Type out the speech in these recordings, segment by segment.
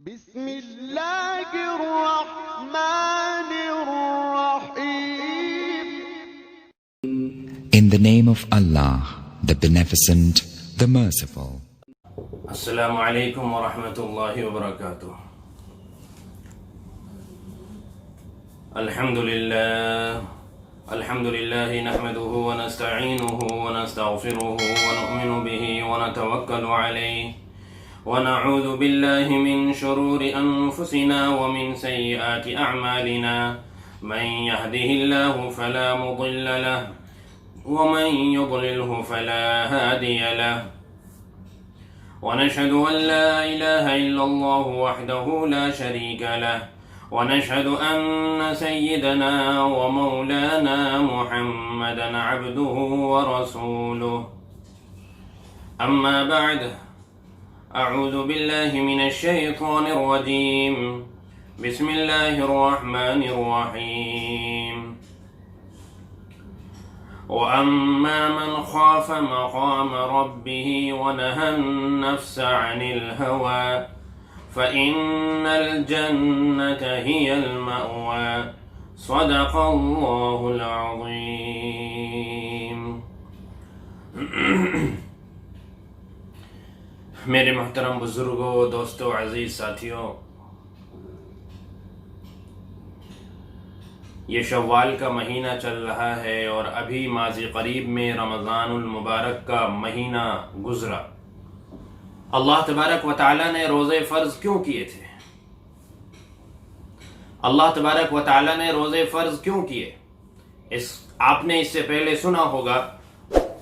بسم اللہ الرحمن الرحیم. In the name of Allah, the Beneficent, the Merciful. السلام علیکم ورحمۃ اللہ وبرکاتہ. الحمد للہ نحمده ونستعینه ونستغفره ونؤمن به ونتوکل علیہ ونعوذ باللہ من شرور انفسنا ومن سیئات اعمالنا من يهده الله فلا مضل له ومن يضلله فلا هادي له ونشهد أن لا إله إلا الله وحده لا شريك له ونشهد أن سيدنا ومولانا محمدا عبده ورسوله. أما بعد، أعوذ بالله من الشيطان الرجيم. بسم الله الرحمن الرحيم. وَأَمَّا مَنْ خَافَ مَقَامَ رَبِّهِ وَنَهَى النَّفْسَ عَنِ الْهَوَى فَإِنَّ الْجَنَّةَ هِيَ الْمَأْوَى. صدق اللہ العظیم. میرے محترم بزرگوں، دوستوں، عزیز ساتھیوں، یہ شوال کا مہینہ چل رہا ہے اور ابھی ماضی قریب میں رمضان المبارک کا مہینہ گزرا. اللہ تبارک و تعالیٰ نے روزے فرض کیوں کیے تھے؟ اللہ تبارک و تعالیٰ نے روزے فرض کیوں کیے؟ آپ نے اس سے پہلے سنا ہوگا،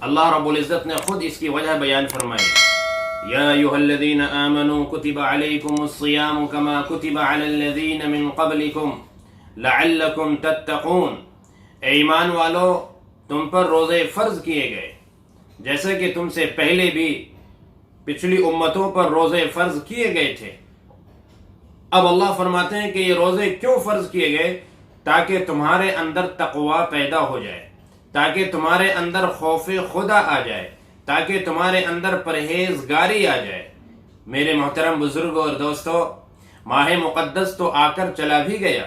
اللہ رب العزت نے خود اس کی وجہ بیان فرمائی. یا ایھا الذین آمنوا کتب علیکم الصیام کما کتب علی الذین من قبلکم لعلکم تتقون. اے ایمان والو، تم پر روزے فرض کیے گئے جیسے کہ تم سے پہلے بھی پچھلی امتوں پر روزے فرض کیے گئے تھے. اب اللہ فرماتے ہیں کہ یہ روزے کیوں فرض کیے گئے؟ تاکہ تمہارے اندر تقوی پیدا ہو جائے، تاکہ تمہارے اندر خوف خدا آ جائے، تاکہ تمہارے اندر پرہیزگاری آ جائے. میرے محترم بزرگوں اور دوستوں، ماہ مقدس تو آ کر چلا بھی گیا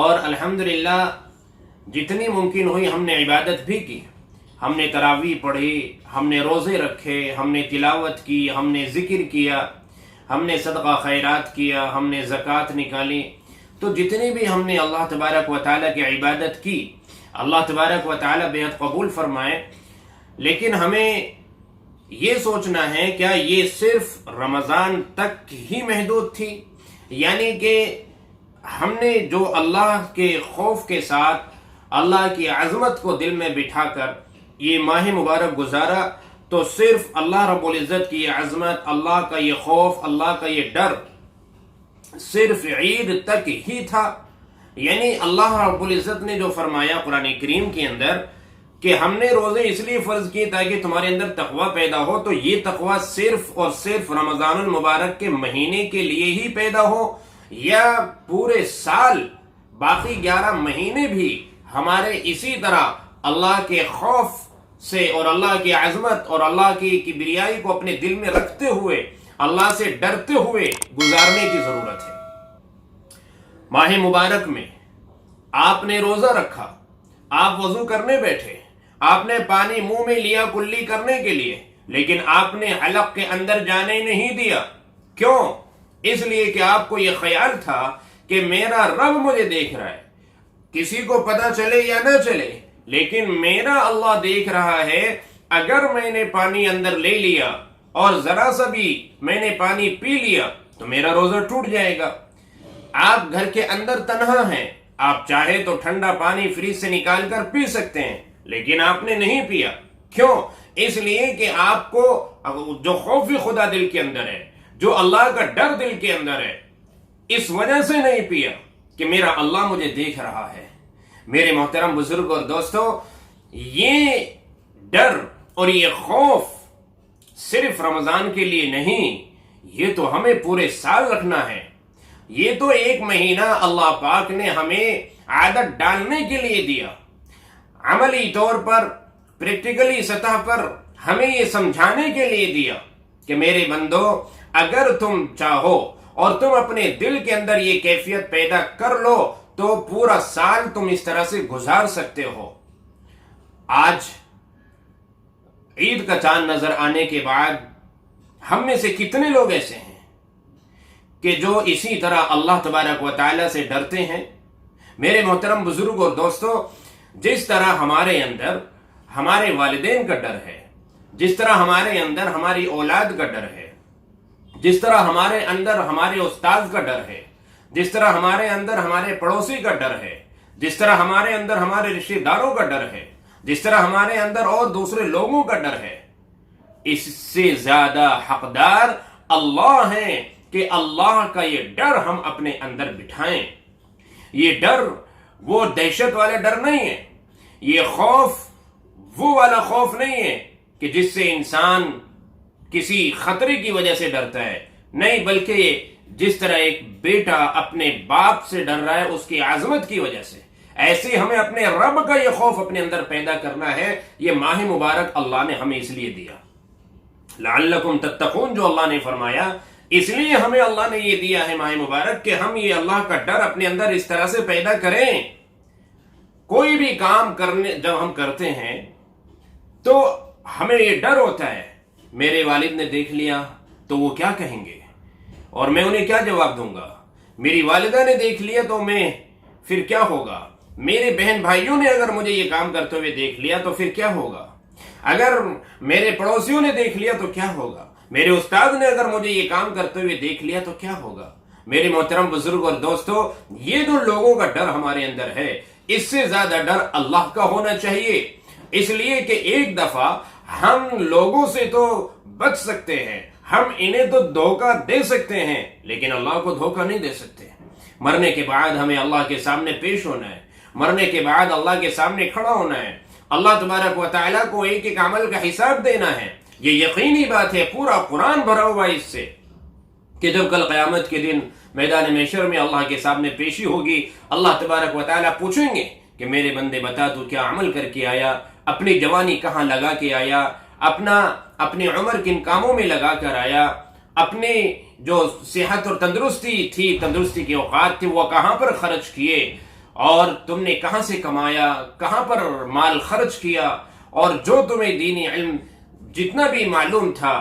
اور الحمدللہ جتنی ممکن ہوئی ہم نے عبادت بھی کی. ہم نے تراویح پڑھی، ہم نے روزے رکھے، ہم نے تلاوت کی، ہم نے ذکر کیا، ہم نے صدقہ خیرات کیا، ہم نے زکوٰۃ نکالی. تو جتنی بھی ہم نے اللہ تبارک و تعالیٰ کی عبادت کی، اللہ تبارک و تعالیٰ بے حد قبول فرمائے. لیکن ہمیں یہ سوچنا ہے کیا یہ صرف رمضان تک ہی محدود تھی؟ یعنی کہ ہم نے جو اللہ کے خوف کے ساتھ اللہ کی عظمت کو دل میں بٹھا کر یہ ماہ مبارک گزارا، تو صرف اللہ رب العزت کی یہ عظمت، اللہ کا یہ خوف، اللہ کا یہ ڈر صرف عید تک ہی تھا؟ یعنی اللہ رب العزت نے جو فرمایا قرآن کریم کے اندر کہ ہم نے روزے اس لیے فرض کیے تاکہ تمہارے اندر تقوی پیدا ہو، تو یہ تقوی صرف اور صرف رمضان المبارک کے مہینے کے لیے ہی پیدا ہو یا پورے سال باقی 11 مہینے بھی ہمارے اسی طرح اللہ کے خوف سے اور اللہ کی عظمت اور اللہ کی کبریائی کو اپنے دل میں رکھتے ہوئے، اللہ سے ڈرتے ہوئے گزارنے کی ضرورت ہے؟ ماہ مبارک میں آپ نے روزہ رکھا، آپ وضو کرنے بیٹھے، آپ نے پانی منہ میں لیا کلی کرنے کے لیے، لیکن آپ نے حلق کے اندر جانے نہیں دیا. کیوں؟ اس لیے کہ آپ کو یہ خیال تھا کہ میرا رب مجھے دیکھ رہا ہے، کسی کو پتہ چلے یا نہ چلے لیکن میرا اللہ دیکھ رہا ہے. اگر میں نے پانی اندر لے لیا اور ذرا سا بھی میں نے پانی پی لیا تو میرا روزہ ٹوٹ جائے گا. آپ گھر کے اندر تنہا ہیں، آپ چاہے تو ٹھنڈا پانی فریج سے نکال کر پی سکتے ہیں، لیکن آپ نے نہیں پیا. کیوں؟ اس لیے کہ آپ کو جو خوف خدا دل کے اندر ہے، جو اللہ کا ڈر دل کے اندر ہے، اس وجہ سے نہیں پیا کہ میرا اللہ مجھے دیکھ رہا ہے. میرے محترم بزرگ اور دوستوں، یہ ڈر اور یہ خوف صرف رمضان کے لیے نہیں، یہ تو ہمیں پورے سال رکھنا ہے. یہ تو ایک مہینہ اللہ پاک نے ہمیں عادت ڈالنے کے لیے دیا، عملی طور پر پریکٹیکلی سطح پر ہمیں یہ سمجھانے کے لیے دیا کہ میرے بندو، اگر تم چاہو اور تم اپنے دل کے اندر یہ کیفیت پیدا کر لو تو پورا سال تم اس طرح سے گزار سکتے ہو۔ آج عید کا چاند نظر آنے کے بعد ہم میں سے کتنے لوگ ایسے ہیں کہ جو اسی طرح اللہ تبارک و تعالی سے ڈرتے ہیں؟ میرے محترم بزرگ اور دوستو، جس طرح ہمارے اندر ہمارے والدین کا ڈر ہے، جس طرح ہمارے اندر ہماری اولاد کا ڈر ہے، جس طرح ہمارے اندر ہمارے استاد کا ڈر ہے، جس طرح ہمارے اندر ہمارے پڑوسی کا ڈر ہے، جس طرح ہمارے اندر ہمارے رشتہ داروں کا ڈر ہے، جس طرح ہمارے اندر اور دوسرے لوگوں کا ڈر ہے، اس سے زیادہ حقدار اللہ ہیں کہ اللہ کا یہ ڈر ہم اپنے اندر بٹھائیں۔ یہ ڈر وہ دہشت والا ڈر نہیں ہے، یہ خوف وہ والا خوف نہیں ہے کہ جس سے انسان کسی خطرے کی وجہ سے ڈرتا ہے، نہیں، بلکہ جس طرح ایک بیٹا اپنے باپ سے ڈر رہا ہے اس کی عظمت کی وجہ سے، ایسے ہمیں اپنے رب کا یہ خوف اپنے اندر پیدا کرنا ہے۔ یہ ماہ مبارک اللہ نے ہمیں اس لیے دیا، لعلکم تتقون، جو اللہ نے فرمایا، اس لیے ہمیں اللہ نے یہ دیا ہے ماہ مبارک کہ ہم یہ اللہ کا ڈر اپنے اندر اس طرح سے پیدا کریں۔ کوئی بھی کام جب ہم کرتے ہیں تو ہمیں یہ ڈر ہوتا ہے، میرے والد نے دیکھ لیا تو وہ کیا کہیں گے اور میں انہیں کیا جواب دوں گا، میری والدہ نے دیکھ لیا تو میں پھر کیا ہوگا، میرے بہن بھائیوں نے اگر مجھے یہ کام کرتے ہوئے دیکھ لیا تو پھر کیا ہوگا، اگر میرے پڑوسیوں نے دیکھ لیا تو کیا ہوگا، میرے استاد نے اگر مجھے یہ کام کرتے ہوئے دیکھ لیا تو کیا ہوگا۔ میرے محترم بزرگ اور دوستو، یہ جو لوگوں کا ڈر ہمارے اندر ہے، اس سے زیادہ ڈر اللہ کا ہونا چاہیے، اس لیے کہ ایک دفعہ ہم لوگوں سے تو بچ سکتے ہیں، ہم انہیں تو دھوکہ دے سکتے ہیں، لیکن اللہ کو دھوکہ نہیں دے سکتے۔ مرنے کے بعد ہمیں اللہ کے سامنے پیش ہونا ہے، مرنے کے بعد اللہ کے سامنے کھڑا ہونا ہے، اللہ تبارک و تعالیٰ کو ایک ایک عمل کا حساب دینا ہے۔ یہ یقینی بات ہے، پورا قرآن بھرا ہوا اس سے کہ جب کل قیامت کے دن میدان محشر میں اللہ کے سامنے پیشی ہوگی، اللہ تبارک و تعالیٰ پوچھیں گے کہ میرے بندے بتا تو کیا عمل کر کے آیا، اپنی جوانی کہاں لگا کے آیا، اپنی عمر کن کاموں میں لگا کر آیا، اپنی جو صحت اور تندرستی تھی، تندرستی کے اوقات تھے، وہ کہاں پر خرچ کیے، اور تم نے کہاں سے کمایا، کہاں پر مال خرچ کیا، اور جو تمہیں دینی علم جتنا بھی معلوم تھا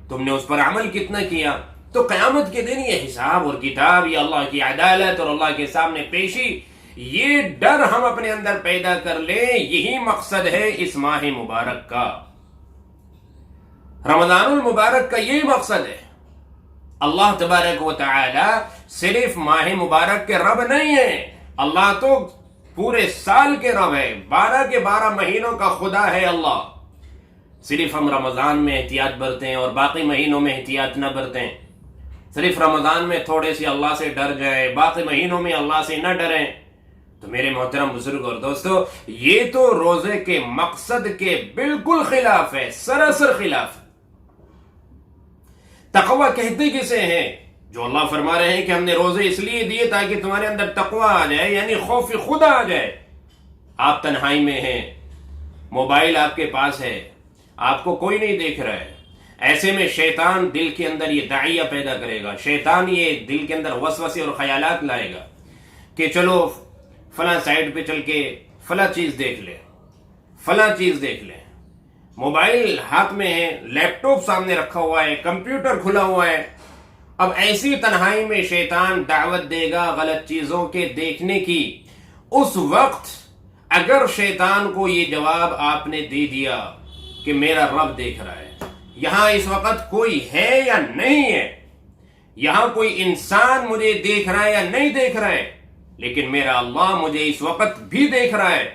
تم نے اس پر عمل کتنا کیا۔ تو قیامت کے دن یہ حساب اور کتاب، یہ اللہ کی عدالت اور اللہ کے سامنے پیشی، یہ ڈر ہم اپنے اندر پیدا کر لیں، یہی مقصد ہے اس ماہ مبارک کا، رمضان المبارک کا یہی مقصد ہے۔ اللہ تبارک و تعالی صرف ماہ مبارک کے رب نہیں ہے، اللہ تو پورے سال کے رب ہے، 12 کے 12 مہینوں کا خدا ہے اللہ۔ صرف ہم رمضان میں احتیاط برتیں اور باقی مہینوں میں احتیاط نہ برتیں، صرف رمضان میں تھوڑے سے اللہ سے ڈر جائے، باقی مہینوں میں اللہ سے نہ ڈریں، تو میرے محترم بزرگ اور دوستو، یہ تو روزے کے مقصد کے بالکل خلاف ہے، سراسر خلاف۔ تقوی کہتے کسے ہیں؟ جو اللہ فرما رہے ہیں کہ ہم نے روزے اس لیے دیے تاکہ تمہارے اندر تقوی آ جائے، یعنی خوف خدا آ جائے۔ آپ تنہائی میں ہیں، موبائل آپ کے پاس ہے، آپ کو کوئی نہیں دیکھ رہا ہے، ایسے میں شیطان دل کے اندر یہ داعیہ پیدا کرے گا، شیطان یہ دل کے اندر وسوسے اور خیالات لائے گا کہ چلو فلاں سائٹ پہ چل کے فلاں چیز دیکھ لے، فلاں چیز دیکھ لے۔ موبائل ہاتھ میں ہے، لیپ ٹاپ سامنے رکھا ہوا ہے، کمپیوٹر کھلا ہوا ہے، اب ایسی تنہائی میں شیطان دعوت دے گا غلط چیزوں کے دیکھنے کی۔ اس وقت اگر شیطان کو یہ جواب آپ نے دے دیا کہ میرا رب دیکھ رہا ہے، یہاں اس وقت کوئی ہے یا نہیں ہے، یہاں کوئی انسان مجھے دیکھ رہا ہے یا نہیں دیکھ رہا ہے، لیکن میرا اللہ مجھے اس وقت بھی دیکھ رہا ہے،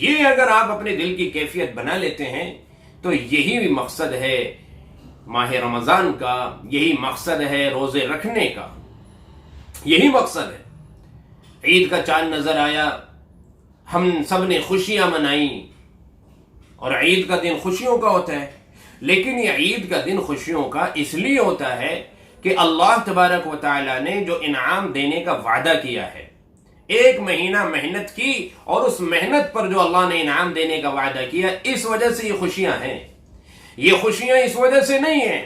یہ اگر آپ اپنے دل کی کیفیت بنا لیتے ہیں تو یہی بھی مقصد ہے ماہ رمضان کا، یہی مقصد ہے روزے رکھنے کا، یہی مقصد ہے۔ عید کا چاند نظر آیا، ہم سب نے خوشیاں منائیں، اور عید کا دن خوشیوں کا ہوتا ہے، لیکن یہ عید کا دن خوشیوں کا اس لیے ہوتا ہے کہ اللہ تبارک و تعالی نے جو انعام دینے کا وعدہ کیا ہے، ایک مہینہ محنت کی اور اس محنت پر جو اللہ نے انعام دینے کا وعدہ کیا، اس وجہ سے یہ خوشیاں ہیں۔ یہ خوشیاں اس وجہ سے نہیں ہیں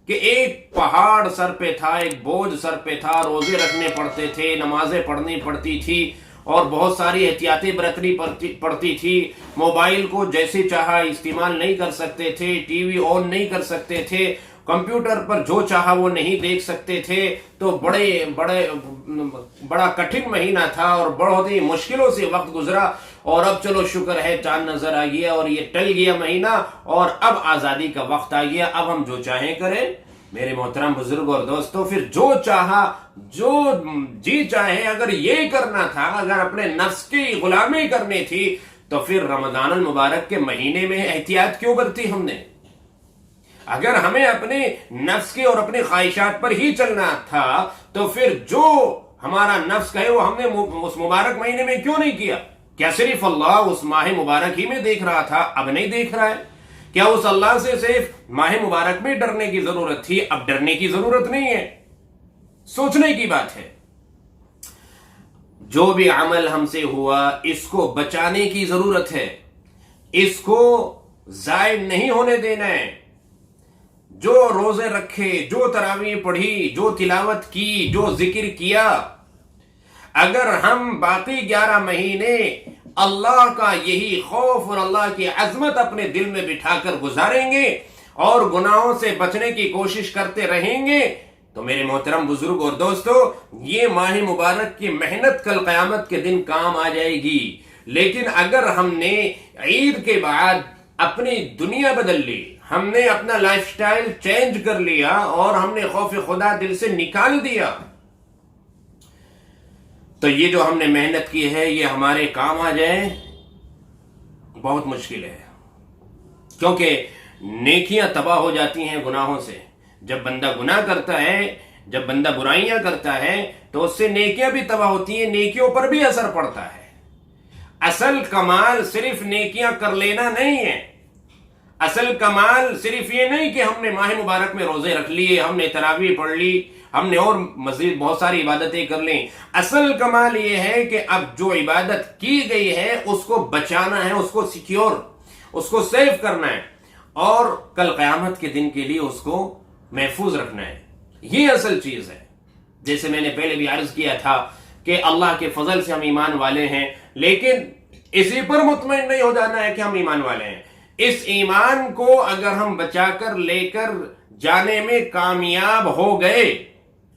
کہ ایک پہاڑ سر پہ تھا، ایک بوجھ سر پہ تھا، روزے رکھنے پڑتے تھے، نمازیں پڑھنی پڑتی تھی اور بہت ساری احتیاطیں برتنی پڑتی تھی، موبائل کو جیسے چاہا استعمال نہیں کر سکتے تھے، ٹی وی آن نہیں کر سکتے تھے، کمپیوٹر پر جو چاہا وہ نہیں دیکھ سکتے تھے، تو بڑا کٹھن مہینہ تھا اور بہت ہی مشکلوں سے وقت گزرا، اور اب چلو شکر ہے چاند نظر آ گیا اور یہ ٹل گیا مہینہ اور اب آزادی کا وقت آ گیا، اب ہم جو چاہیں کریں۔ میرے محترم بزرگ اور دوستو، پھر جو چاہا، جو جی چاہے اگر یہ کرنا تھا، اگر اپنے نفس کی غلامی کرنی تھی، تو پھر رمضان المبارک کے مہینے میں احتیاط کیوں برتی ہم نے؟ اگر ہمیں اپنے نفس کے اور اپنی خواہشات پر ہی چلنا تھا تو پھر جو ہمارا نفس کہے وہ ہم نے اس مبارک مہینے میں کیوں نہیں کیا؟ کیا صرف اللہ اس ماہ مبارک ہی میں دیکھ رہا تھا، اب نہیں دیکھ رہا ہے؟ کیا اس اللہ سے صرف ماہ مبارک میں ڈرنے کی ضرورت تھی، اب ڈرنے کی ضرورت نہیں ہے؟ سوچنے کی بات ہے۔ جو بھی عمل ہم سے ہوا اس کو بچانے کی ضرورت ہے، اس کو ضائع نہیں ہونے دینا ہے۔ جو روزے رکھے، جو تراویح پڑھی، جو تلاوت کی، جو ذکر کیا، اگر ہم باقی 11 مہینے اللہ کا یہی خوف اور اللہ کی عظمت اپنے دل میں بٹھا کر گزاریں گے اور گناہوں سے بچنے کی کوشش کرتے رہیں گے تو میرے محترم بزرگ اور دوستو، یہ ماہ مبارک کی محنت کل قیامت کے دن کام آ جائے گی۔ لیکن اگر ہم نے عید کے بعد اپنی دنیا بدل لی، ہم نے اپنا لائف سٹائل چینج کر لیا اور ہم نے خوف خدا دل سے نکال دیا، تو یہ جو ہم نے محنت کی ہے یہ ہمارے کام آ جائے بہت مشکل ہے، کیونکہ نیکیاں تباہ ہو جاتی ہیں گناہوں سے۔ جب بندہ گناہ کرتا ہے، جب بندہ برائیاں کرتا ہے تو اس سے نیکیاں بھی تباہ ہوتی ہیں، نیکیوں پر بھی اثر پڑتا ہے۔ اصل کمال صرف نیکیاں کر لینا نہیں ہے، اصل کمال صرف یہ نہیں کہ ہم نے ماہ مبارک میں روزے رکھ لیے، ہم نے تراویح پڑھ لی، ہم نے اور مزید بہت ساری عبادتیں کر لیں۔ اصل کمال یہ ہے کہ اب جو عبادت کی گئی ہے اس کو بچانا ہے، اس کو سیکیور، اس کو سیو کرنا ہے اور کل قیامت کے دن کے لیے اس کو محفوظ رکھنا ہے۔ یہ اصل چیز ہے۔ جیسے میں نے پہلے بھی عرض کیا تھا کہ اللہ کے فضل سے ہم ایمان والے ہیں، لیکن اسی پر مطمئن نہیں ہو جانا ہے کہ ہم ایمان والے ہیں۔ اس ایمان کو اگر ہم بچا کر لے کر جانے میں کامیاب ہو گئے،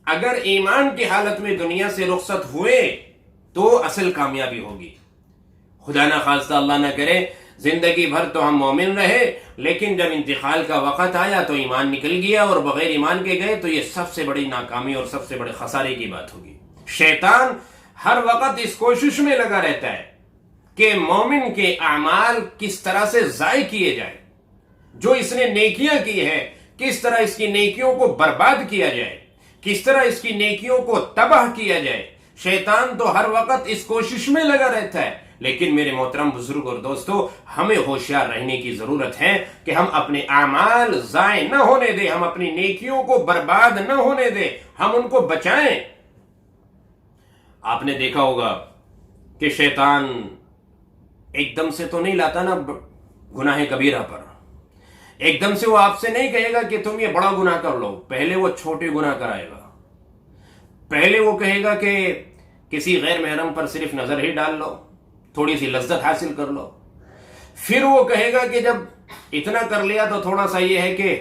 اگر ایمان کی حالت میں دنیا سے رخصت ہوئے تو اصل کامیابی ہوگی۔ خدا نہ خواستہ، اللہ نہ کرے زندگی بھر تو ہم مومن رہے، لیکن جب انتقال کا وقت آیا تو ایمان نکل گیا اور بغیر ایمان کے گئے، تو یہ سب سے بڑی ناکامی اور سب سے بڑے خسارے کی بات ہوگی۔ شیطان ہر وقت اس کوشش میں لگا رہتا ہے کہ مومن کے اعمال کس طرح سے ضائع کیے جائے، جو اس نے نیکیاں کی ہے کس طرح اس کی نیکیوں کو برباد کیا جائے، کس طرح اس کی نیکیوں کو تباہ کیا جائے۔ شیطان تو ہر وقت اس کوشش میں لگا رہتا ہے، لیکن میرے محترم بزرگ اور دوستو، ہمیں ہوشیار رہنے کی ضرورت ہے کہ ہم اپنے اعمال ضائع نہ ہونے دیں، ہم اپنی نیکیوں کو برباد نہ ہونے دیں، ہم ان کو بچائیں۔ آپ نے دیکھا ہوگا کہ شیطان ایک دم سے تو نہیں لاتا نا گناہ کبیرہ پر، ایک دم سے وہ آپ سے نہیں کہے گا کہ تم یہ بڑا گناہ کر لو، پہلے وہ چھوٹے گناہ کرائے گا۔ پہلے وہ کہے گا کہ کسی غیر محرم پر صرف نظر ہی ڈال لو، تھوڑی سی لذت حاصل کر لو۔ پھر وہ کہے گا کہ جب اتنا کر لیا تو تھوڑا سا یہ ہے کہ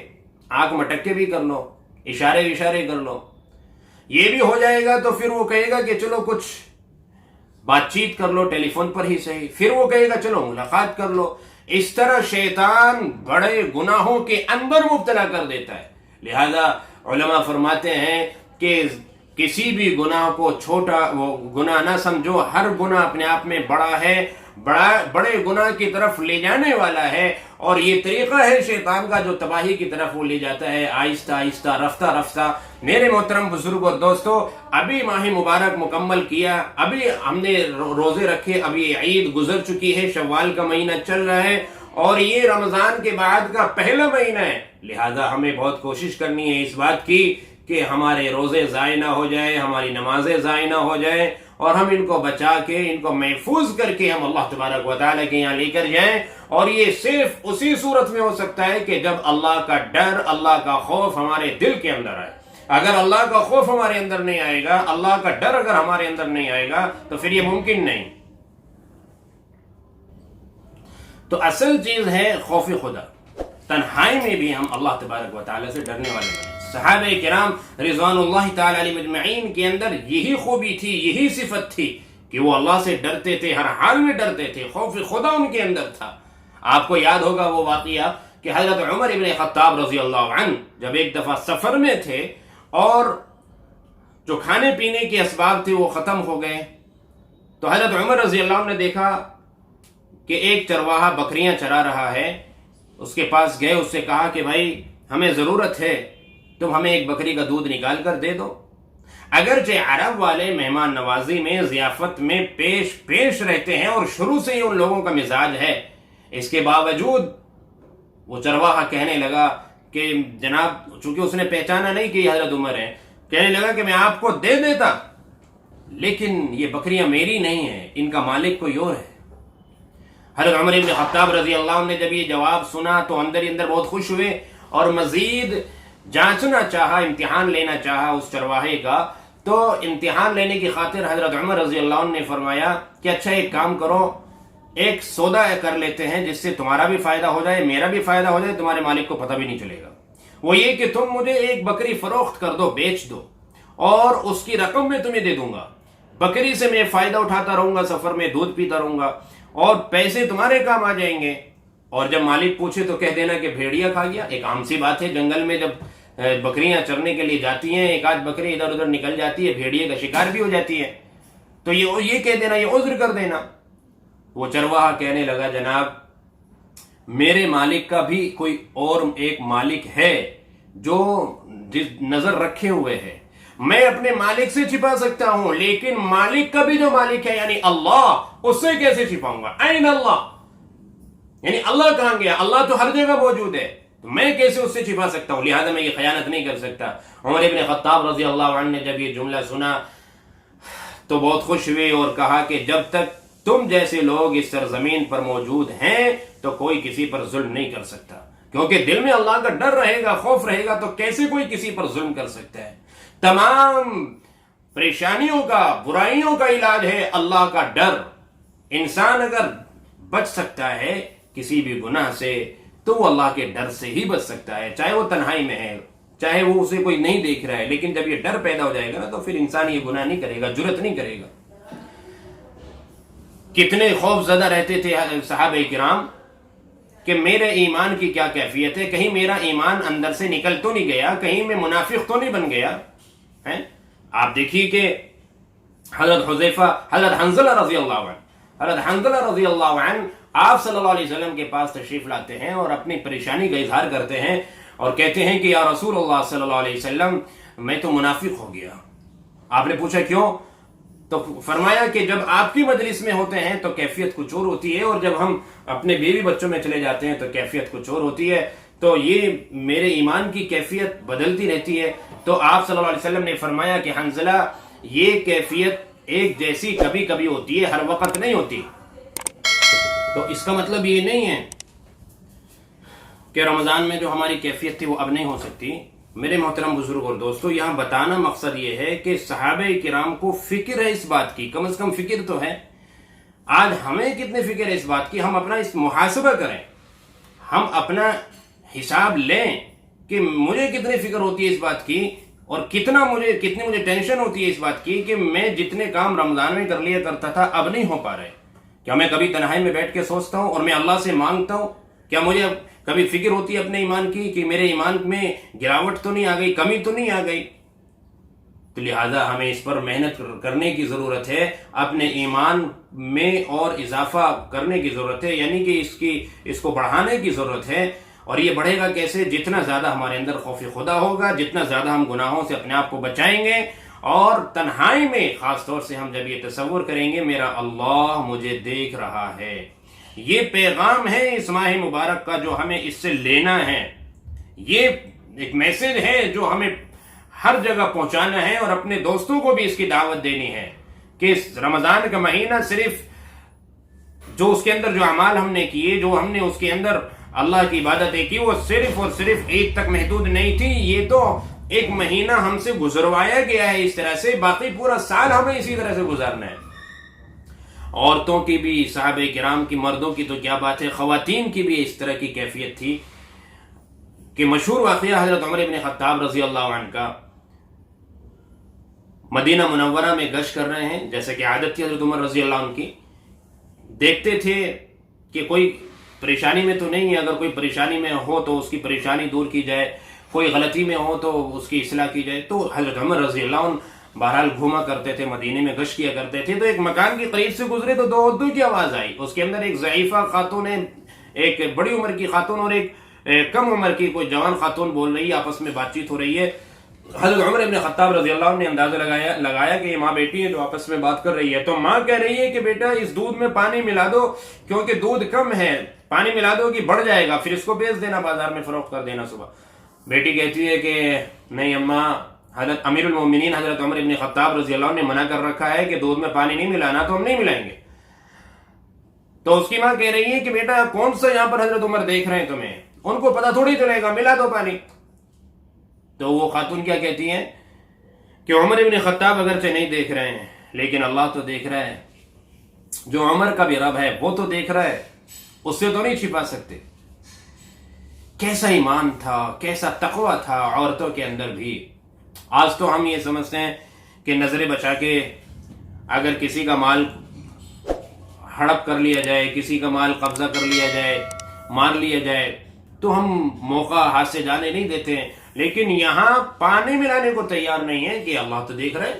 آنکھ مٹک کے بھی کر لو، اشارے کر لو۔ یہ بھی ہو جائے گا تو پھر وہ کہے گا کہ چلو کچھ بات چیت کر لو، ٹیلی فون پر ہی صحیح۔ پھر وہ کہے گا چلو ملاقات کر لو۔ اس طرح شیطان بڑے گناہوں کے اندر مبتلا کر دیتا ہے۔ لہذا علماء فرماتے ہیں کہ کسی بھی گناہ کو چھوٹا وہ گناہ نہ سمجھو، ہر گناہ اپنے آپ میں بڑا ہے، بڑے گناہ کی طرف لے جانے والا ہے، اور یہ طریقہ ہے شیطان کا جو تباہی کی طرف وہ لے جاتا ہے، آہستہ آہستہ، رفتہ رفتہ۔ میرے محترم بزرگ اور دوستو، ابھی ماہ مبارک مکمل کیا، ابھی ہم نے روزے رکھے، ابھی عید گزر چکی ہے، شوال کا مہینہ چل رہا ہے اور یہ رمضان کے بعد کا پہلا مہینہ ہے۔ لہذا ہمیں بہت کوشش کرنی ہے اس بات کی کہ ہمارے روزے ضائع نہ ہو جائے، ہماری نمازیں ضائع نہ ہو جائیں، اور ہم ان کو بچا کے، ان کو محفوظ کر کے ہم اللہ تبارک و تعالیٰ کے یہاں لے کر جائیں. اور یہ صرف اسی صورت میں ہو سکتا ہے کہ جب اللہ کا ڈر، اللہ کا خوف ہمارے دل کے اندر آئے. اگر اللہ کا خوف ہمارے اندر نہیں آئے گا، اللہ کا ڈر اگر ہمارے اندر نہیں آئے گا، تو پھر یہ ممکن نہیں. تو اصل چیز ہے خوف خدا. تنہائی میں بھی ہم اللہ تبارک و تعالیٰ سے ڈرنے والے بنے. صحابہ کرام رضوان اللہ تعالی علیہم اجمعین کے اندر یہی خوبی تھی، یہی صفت تھی کہ وہ اللہ سے ڈرتے تھے، ہر حال میں ڈرتے تھے. خوف خدا ان کے اندر تھا. آپ کو یاد ہوگا وہ واقعہ کہ حضرت عمر ابن خطاب رضی اللہ عنہ جب ایک دفعہ سفر میں تھے اور جو کھانے پینے کے اسباب تھے وہ ختم ہو گئے، تو حضرت عمر رضی اللہ عنہ نے دیکھا کہ ایک چرواہا بکریاں چرا رہا ہے. اس کے پاس گئے، اس سے کہا کہ بھائی ہمیں ضرورت ہے، تم ہمیں ایک بکری کا دودھ نکال کر دے دو. اگرچہ عرب والے مہمان نوازی میں، ضیافت میں پیش رہتے ہیں اور شروع سے ہی ان لوگوں کا مزاج ہے، اس کے باوجود وہ چرواہا کہنے لگا کہ جناب، چونکہ اس نے پہچانا نہیں کہ یہ حضرت عمر ہے، کہنے لگا کہ میں آپ کو دے دیتا، لیکن یہ بکریاں میری نہیں ہیں، ان کا مالک کوئی اور ہے. حضرت عمر بن خطاب رضی اللہ عنہ نے جب یہ جواب سنا تو اندر ہی اندر بہت خوش ہوئے اور مزید جانچنا چاہا، امتحان لینا چاہا اس چرواہے کا. تو امتحان لینے کی خاطر حضرت عمر رضی اللہ عنہ نے فرمایا کہ اچھا ایک کام کرو، ایک سودا کر لیتے ہیں جس سے تمہارا بھی فائدہ ہو جائے، میرا بھی فائدہ ہو جائے، تمہارے مالک کو پتہ بھی نہیں چلے گا. وہ یہ کہ تم مجھے ایک بکری فروخت کر دو، بیچ دو، اور اس کی رقم میں تمہیں دے دوں گا. بکری سے میں فائدہ اٹھاتا رہوں گا، سفر میں دودھ پیتا رہوں گا، اور پیسے تمہارے کام آ جائیں گے. اور جب مالک پوچھے تو کہہ دینا کہ بھیڑیا کھا گیا. ایک عام سی بات ہے، جنگل میں جب بکریاں چرنے کے لیے جاتی ہیں، ایک آدھ بکری ادھر ادھر نکل جاتی ہے، بھیڑیے کا شکار بھی ہو جاتی ہے، تو یہ کہہ دینا، یہ عذر کر دینا. وہ چرواہا کہنے لگا جناب، میرے مالک کا بھی کوئی اور ایک مالک ہے جو نظر رکھے ہوئے ہے. میں اپنے مالک سے چھپا سکتا ہوں، لیکن مالک کا بھی جو مالک ہے یعنی اللہ، اس سے کیسے چھپاؤں گا؟ این اللہ، یعنی اللہ کہاں گیا؟ اللہ تو ہر جگہ موجود ہے، تو میں کیسے اس سے چھپا سکتا ہوں؟ لہذا میں یہ خیانت نہیں کر سکتا. عمر ابن خطاب رضی اللہ عنہ نے جب یہ جملہ سنا تو بہت خوش ہوئے اور کہا کہ جب تک تم جیسے لوگ اس سرزمین پر موجود ہیں تو کوئی کسی پر ظلم نہیں کر سکتا. کیونکہ دل میں اللہ کا ڈر رہے گا، خوف رہے گا، تو کیسے کوئی کسی پر ظلم کر سکتا ہے؟ تمام پریشانیوں کا، برائیوں کا علاج ہے اللہ کا ڈر. انسان اگر بچ سکتا ہے کسی بھی گناہ سے تو وہ اللہ کے ڈر سے ہی بچ سکتا ہے، چاہے وہ تنہائی میں ہے، چاہے وہ اسے کوئی نہیں دیکھ رہا ہے. لیکن جب یہ ڈر پیدا ہو جائے گا نا تو پھر انسان یہ گناہ نہیں کرے گا، جرأت نہیں کرے گا. کتنے خوف زدہ رہتے تھے صحابہ کرام کہ میرے ایمان کی کیا کیفیت ہے، کہیں میرا ایمان اندر سے نکل تو نہیں گیا، کہیں میں منافق تو نہیں بن گیا. آپ دیکھیے کہ حضرت حنظلہ رضی اللہ عنہ آپ صلی اللہ علیہ وسلم کے پاس تشریف لاتے ہیں اور اپنی پریشانی کا اظہار کرتے ہیں اور کہتے ہیں کہ یا رسول اللہ صلی اللہ علیہ وسلم، میں تو منافق ہو گیا. آپ نے پوچھا کیوں؟ تو فرمایا کہ جب آپ کی مجلس میں ہوتے ہیں تو کیفیت کچھ اور ہوتی ہے، اور جب ہم اپنے بیوی بچوں میں چلے جاتے ہیں تو کیفیت کچھ اور ہوتی ہے. تو یہ میرے ایمان کی کیفیت بدلتی رہتی ہے. تو آپ صلی اللہ علیہ وسلم نے فرمایا کہ حنظلہ، یہ کیفیت ایک جیسی کبھی کبھی ہوتی ہے، ہر وقت نہیں ہوتی. تو اس کا مطلب یہ نہیں ہے کہ رمضان میں جو ہماری کیفیت تھی وہ اب نہیں ہو سکتی. میرے محترم بزرگ اور دوستو، یہاں بتانا مقصد یہ ہے کہ صحابہ کرام کو فکر ہے اس بات کی، کم از کم فکر تو ہے. آج ہمیں کتنے فکر ہے اس بات کی؟ ہم اپنا اس محاسبہ کریں، ہم اپنا حساب لیں کہ مجھے کتنی فکر ہوتی ہے اس بات کی، اور کتنی مجھے ٹینشن ہوتی ہے اس بات کی کہ میں جتنے کام رمضان میں کر لیا کرتا تھا اب نہیں ہو پا رہے. کیا میں کبھی تنہائی میں بیٹھ کے سوچتا ہوں اور میں اللہ سے مانگتا ہوں؟ کیا مجھے کبھی فکر ہوتی ہے اپنے ایمان کی کہ میرے ایمان میں گراوٹ تو نہیں آ گئی، کمی تو نہیں آ گئی؟ تو لہذا ہمیں اس پر محنت کرنے کی ضرورت ہے، اپنے ایمان میں اور اضافہ کرنے کی ضرورت ہے، یعنی کہ اس کو بڑھانے کی ضرورت ہے. اور یہ بڑھے گا کیسے؟ جتنا زیادہ ہمارے اندر خوف خدا ہوگا، جتنا زیادہ ہم گناہوں سے اپنے آپ کو بچائیں گے، اور تنہائی میں خاص طور سے ہم جب یہ تصور کریں گے میرا اللہ مجھے دیکھ رہا ہے. یہ پیغام ہے اس ماہ مبارک کا جو ہمیں اس سے لینا ہے. یہ ایک میسج ہے جو ہمیں ہر جگہ پہنچانا ہے اور اپنے دوستوں کو بھی اس کی دعوت دینی ہے کہ اس رمضان کا مہینہ صرف جو اس کے اندر جو اعمال ہم نے کیے، جو ہم نے اس کے اندر اللہ کی عبادتیں کی، وہ صرف اور صرف عید تک محدود نہیں تھی. یہ تو ایک مہینہ ہم سے گزروایا گیا ہے اس طرح سے، باقی پورا سال ہمیں اسی طرح سے گزارنا ہے. عورتوں کی بھی، صحابہ کرام کی، مردوں کی تو کیا بات ہے، خواتین کی بھی اس طرح کی کیفیت تھی کہ مشہور واقعہ حضرت عمر بن خطاب رضی اللہ عنہ کا. مدینہ منورہ میں گشت کر رہے ہیں، جیسے کہ عادت تھی حضرت عمر رضی اللہ عنہ کی. دیکھتے تھے کہ کوئی پریشانی میں تو نہیں ہے، اگر کوئی پریشانی میں ہو تو اس کی پریشانی دور کی جائے، کوئی غلطی میں ہو تو اس کی اصلاح کی جائے. تو حضرت عمر رضی اللہ عنہ بہرحال گھوما کرتے تھے، مدینے میں گشت کیا کرتے تھے. تو ایک مکان کے قریب سے گزرے تو دو اردو کی آواز آئی. اس کے اندر ایک ضعیفہ خاتون ہے، ایک بڑی عمر کی خاتون اور ایک کم عمر کی کوئی جوان خاتون بول رہی ہے، آپس میں بات چیت ہو رہی ہے. حضرت عمر بن خطاب رضی اللہ عنہ نے اندازہ لگایا کہ یہ ماں بیٹی ہے جو آپس میں بات کر رہی ہے. تو ماں کہہ رہی ہے کہ بیٹا اس دودھ میں پانی ملا دو، کیونکہ دودھ کم ہے، پانی ملا دو کہ بڑھ جائے گا، پھر اس کو بیچ دینا، بازار میں فروخت کر دینا صبح. بیٹی کہتی ہے کہ نہیں اماں، حضرت امیر المومنین حضرت عمر بن خطاب رضی اللہ عنہ نے منع کر رکھا ہے کہ دودھ میں پانی نہیں ملانا، تو ہم نہیں ملائیں گے. تو اس کی ماں کہہ رہی ہے کہ بیٹا کون سا یہاں پر حضرت عمر دیکھ رہے ہیں تمہیں، ان کو پتہ تھوڑی چلے گا، ملا دو پانی. تو وہ خاتون کیا کہتی ہیں کہ عمر بن خطاب اگرچہ نہیں دیکھ رہے ہیں لیکن اللہ تو دیکھ رہا ہے، جو عمر کا بھی رب ہے وہ تو دیکھ رہا ہے، اس سے تو نہیں چھپا سکتے. کیسا ایمان تھا، کیسا تقوی تھا عورتوں کے اندر بھی. آج تو ہم یہ سمجھتے ہیں کہ نظریں بچا کے اگر کسی کا مال ہڑپ کر لیا جائے، کسی کا مال قبضہ کر لیا جائے، مار لیا جائے تو ہم موقع ہاتھ سے جانے نہیں دیتے ہیں. لیکن یہاں پانی ملانے کو تیار نہیں ہے کہ اللہ تو دیکھ رہے.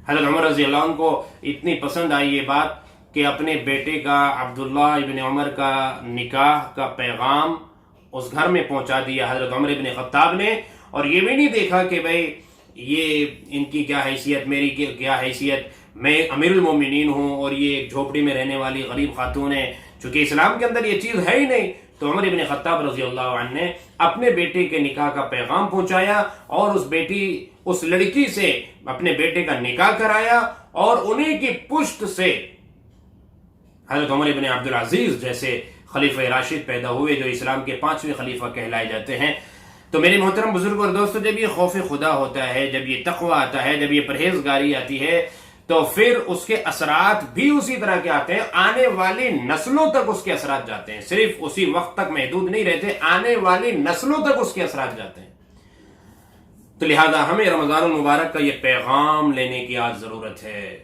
حضرت عمر رضی اللہ عنہ کو اتنی پسند آئی یہ بات کہ اپنے بیٹے کا عبداللہ ابن عمر کا نکاح کا پیغام اس گھر میں پہنچا دیا حضرت عمر ابن خطاب نے. اور یہ بھی نہیں دیکھا کہ بھئی یہ ان کی کیا حیثیت، میری کیا حیثیت، میں امیر المومنین ہوں اور یہ ایک جھوپڑی میں رہنے والی غریب خاتون ہے. چونکہ اسلام کے اندر یہ چیز ہے ہی نہیں، تو عمر ابن خطاب رضی اللہ عنہ نے اپنے بیٹے کے نکاح کا پیغام پہنچایا اور اس لڑکی سے اپنے بیٹے کا نکاح کرایا. اور انہیں کی پشت سے حضرت عمر ابن عبدالعزیز جیسے خلیفہ راشد پیدا ہوئے، جو اسلام کے 5ویں خلیفہ کہلائے جاتے ہیں. تو میرے محترم بزرگ اور دوستو، جب یہ خوف خدا ہوتا ہے، جب یہ تقوی آتا ہے، جب یہ پرہیزگاری آتی ہے، تو پھر اس کے اثرات بھی اسی طرح کے آتے ہیں. آنے والی نسلوں تک اس کے اثرات جاتے ہیں، صرف اسی وقت تک محدود نہیں رہتے، آنے والی نسلوں تک اس کے اثرات جاتے ہیں. تو لہذا ہمیں رمضان المبارک کا یہ پیغام لینے کی آج ضرورت ہے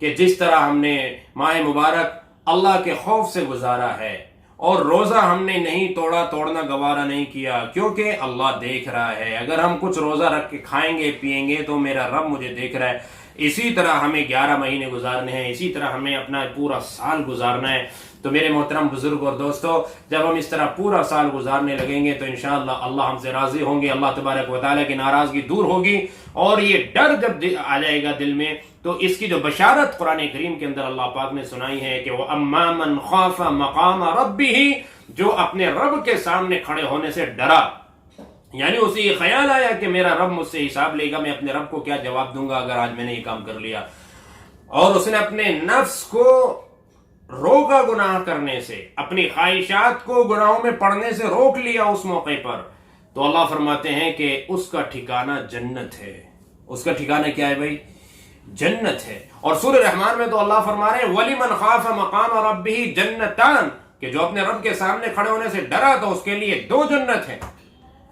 کہ جس طرح ہم نے ماہ مبارک اللہ کے خوف سے گزارا ہے اور روزہ ہم نے نہیں توڑنا گوارا نہیں کیا، کیونکہ اللہ دیکھ رہا ہے. اگر ہم کچھ روزہ رکھ کے کھائیں گے پیئیں گے تو میرا رب مجھے دیکھ رہا ہے. اسی طرح ہمیں 11 مہینے گزارنے ہیں، اسی طرح ہمیں اپنا پورا سال گزارنا ہے. تو میرے محترم بزرگ اور دوستو، جب ہم اس طرح پورا سال گزارنے لگیں گے تو انشاءاللہ اللہ ہم سے راضی ہوں گے، اللہ تبارک و تعالیٰ کی ناراضگی دور ہوگی. اور یہ ڈر جب آ جائے گا دل میں تو اس کی جو بشارت قرآن کریم کے اندر اللہ پاک نے سنائی ہے کہ وَأَمَّا مَنْ خَافَ مَقَامَ رَبِّهِ، جو اپنے رب کے سامنے کھڑے ہونے سے ڈرا، یعنی اسے یہ خیال آیا کہ میرا رب مجھ سے حساب لے گا، میں اپنے رب کو کیا جواب دوں گا اگر آج میں نے یہ کام کر لیا. اور اس نے اپنے نفس کو روکا گناہ کرنے سے، اپنی خواہشات کو گناہوں میں پڑنے سے روک لیا اس موقع پر، تو اللہ فرماتے ہیں کہ اس کا ٹھکانہ جنت ہے. اس کا ٹھکانہ کیا ہے بھائی؟ جنت ہے. اور سورہ رحمان میں تو اللہ فرما رہے ہیں وَلِمَنْ خَافَ مَقَامَ رَبِّهِ جَنَّتَانِ، کہ جو اپنے رب کے سامنے کھڑے ہونے سے ڈرا تو اس کے لیے 2 جنت ہیں.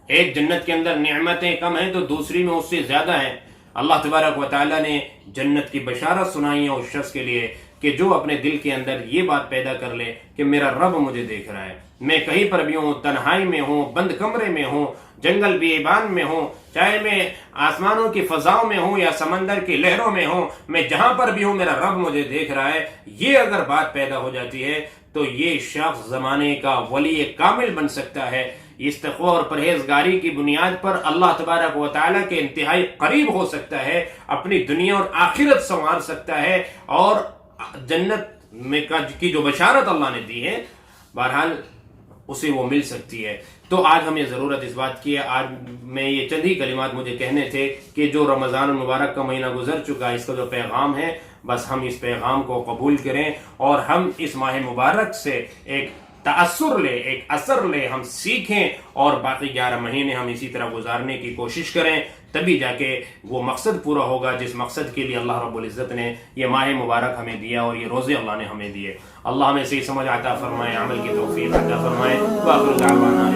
ایک جنت کے اندر نعمتیں کم ہیں تو دوسری میں اس سے زیادہ ہیں. اللہ تبارک و تعالیٰ نے جنت کی بشارت سنائی ہے اس شخص کے لیے کہ جو اپنے دل کے اندر یہ بات پیدا کر لے کہ میرا رب مجھے دیکھ رہا ہے، میں کہیں پر بھی ہوں، تنہائی میں ہوں، بند کمرے میں ہوں، جنگل بیابان میں ہوں، چاہے میں آسمانوں کی فضاؤں میں ہوں یا سمندر کی لہروں میں ہوں، میں جہاں پر بھی ہوں میرا رب مجھے دیکھ رہا ہے. یہ اگر بات پیدا ہو جاتی ہے تو یہ شخص زمانے کا ولی کامل بن سکتا ہے. اس تقوی اور پرہیزگاری کی بنیاد پر اللہ تبارک و تعالیٰ کے انتہائی قریب ہو سکتا ہے، اپنی دنیا اور آخرت سنوار سکتا ہے، اور جنت میں کی جو بشارت اللہ نے دی ہے بہرحال اسے وہ مل سکتی ہے. تو آج ہمیں ضرورت اس بات کی ہے. آج میں یہ چند ہی کلمات مجھے کہنے تھے کہ جو رمضان المبارک کا مہینہ گزر چکا ہے، اس کا جو پیغام ہے، بس ہم اس پیغام کو قبول کریں اور ہم اس ماہ مبارک سے ایک تأثر لیں، ایک اثر لیں، ہم سیکھیں اور باقی 11 مہینے ہم اسی طرح گزارنے کی کوشش کریں. تبھی جا کے وہ مقصد پورا ہوگا جس مقصد کے لیے اللہ رب العزت نے یہ ماہ مبارک ہمیں دیا اور یہ روزے اللہ نے ہمیں دیے. اللہ ہمیں صحیح سمجھ عطا فرمائے، عمل کی توفیق عطا فرمائے. وآخر دعوانا